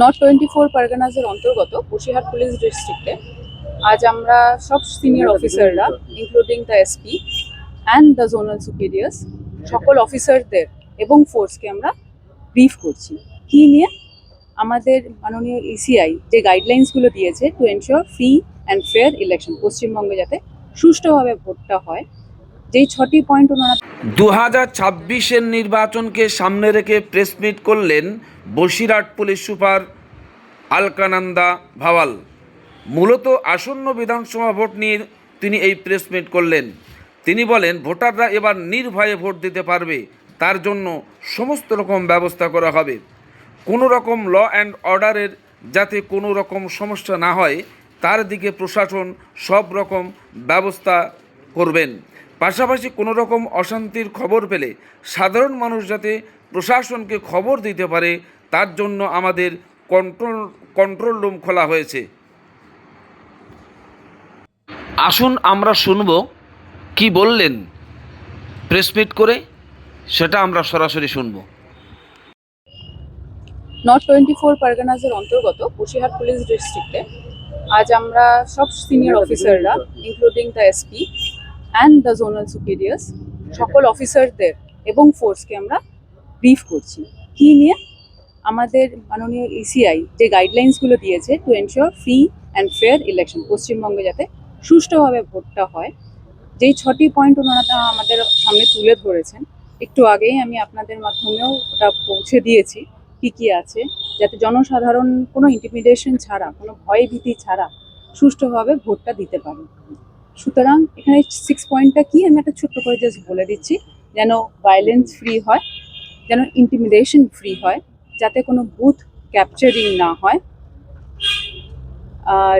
North 24 পারগানাজের অন্তর্গত Basirhat police ডিস্ট্রিক্টে আজ আমরা সব সিনিয়র অফিসাররা including the SP and the zonal সুপিরিয়ার্স সকল অফিসারদের এবং ফোর্সকে আমরা ব্রিফ করছি কী নিয়ে আমাদের মাননীয় ইসিআই যে গাইডলাইন্সগুলো দিয়েছে to ensure free and fair election পশ্চিমবঙ্গে যাতে সুষ্ঠুভাবে ভোটটা হয়, যেই 6টি পয়েন্ট ওনারা 2026-এর নির্বাচনকে সামনে রেখে প্রেস মিট করলেন বসিরহাট পুলিশ সুপার আলকানন্দা ভাওয়াল। মূলত আসন্ন বিধানসভা ভোট নিয়ে তিনি এই প্রেস মিট করলেন। তিনি বলেন, ভোটাররা এবার নির্ভয়ে ভোট দিতে পারবে, তার জন্য সমস্ত রকম ব্যবস্থা করা হবে। কোনো রকম ল অ্যান্ড অর্ডারের যাতে কোনো রকম সমস্যা না হয় তার দিকে প্রশাসন সব রকম ব্যবস্থা করবেন। পাশাপাশি কোনো রকম অশান্তির খবর পেলে সাধারণ মানুষ যাতে প্রশাসনকে খবর দিতে পারে তার জন্য আমাদের কন্ট্রোল রুম খোলা হয়েছে। আসুন আমরা শুনব কি বললেন প্রেস মিট করে, সেটা আমরা সরাসরি শুনব। নর্থ 24 পারগানাজের অন্তর্গত বসিরহাট পুলিশ ডিস্ট্রিক্টে আজ আমরা সব সিনিয়র অফিসাররা including the SP and the zonal সুপিরিয়ার্স সকল অফিসারদের এবং ফোর্সকে আমরা ব্রিফ করছি কী নিয়ে আমাদের মাননীয় ইসিআই যে গাইডলাইন্সগুলো দিয়েছে to ensure free and fair election পশ্চিমবঙ্গে যাতে সুষ্ঠুভাবে ভোটটা হয়, যেই 6টি পয়েন্ট ওনারা আমাদের সামনে তুলে ধরেছেন। একটু আগেই আমি আপনাদের মাধ্যমেও ওটা পৌঁছে দিয়েছি কী কী আছে, যাতে জনসাধারণ কোনো ইন্টিমিডেশন ছাড়া, কোনো ভয় ভীতি ছাড়া সুষ্ঠুভাবে ভোটটা দিতে পারে। সুতরাং এখানে 6 পয়েন্টটা কি আমি একটা ছোট্ট করে জাস্ট বলে দিচ্ছি, যেন ভায়োলেন্স ফ্রি হয়, যেন ইন্টিমিডেশন ফ্রি হয়, যাতে কোনো বুথ ক্যাপচারিং না হয়, আর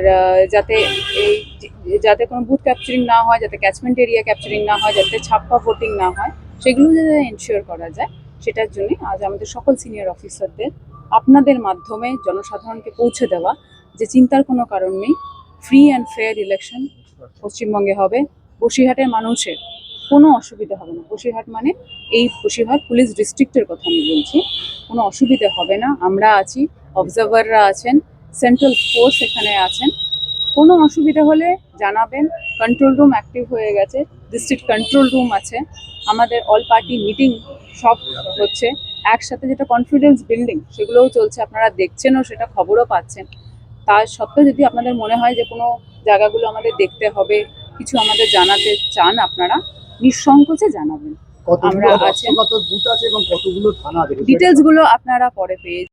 যাতে কোনো বুথ ক্যাপচারিং না হয়, যাতে ক্যাচমেন্ট এরিয়া ক্যাপচারিং না হয়, যাতে ছাপ্পা ভোটিং না হয়, সেগুলো যাতে এনশিওর করা যায়, সেটার জন্য আজ আমাদের সকল সিনিয়র অফিসারদের আপনাদের মাধ্যমে জনসাধারণকে পৌঁছে দেওয়া যে চিন্তার কোনো কারণ নেই, ফ্রি অ্যান্ড ফেয়ার ইলেকশন পশ্চিমবঙ্গে হবে। বসিরহাটের মানুষের কোনো অসুবিধা হবে না। বসিরহাট মানে এই বসিরহাট পুলিশ ডিস্ট্রিক্টের কথা আমি বলছি, কোনো অসুবিধা হবে না। আমরা আছি, অবজারভাররা আছেন, সেন্ট্রাল ফোর্স এখানে আছেন। কোনো অসুবিধা হলে জানাবেন। কন্ট্রোল রুম অ্যাক্টিভ হয়ে গেছে, ডিস্ট্রিক্ট কন্ট্রোল রুম আছে, আমাদের অল পার্টি মিটিং সব হচ্ছে একসাথে, যেটা কনফিডেন্স বিল্ডিং সেগুলোও চলছে, আপনারা দেখছেনও, সেটা খবরও পাচ্ছেন। তার সত্ত্বেও যদি আপনাদের মনে হয় যে কোনো জায়গাগুলো আমাদের দেখতে হবে, কিছু আমাদের জানাতে চান, আপনারা নিঃসংকোচে জানাবেন। আমরা আছেন, ডিটেলসগুলো আপনারা পরে পেয়ে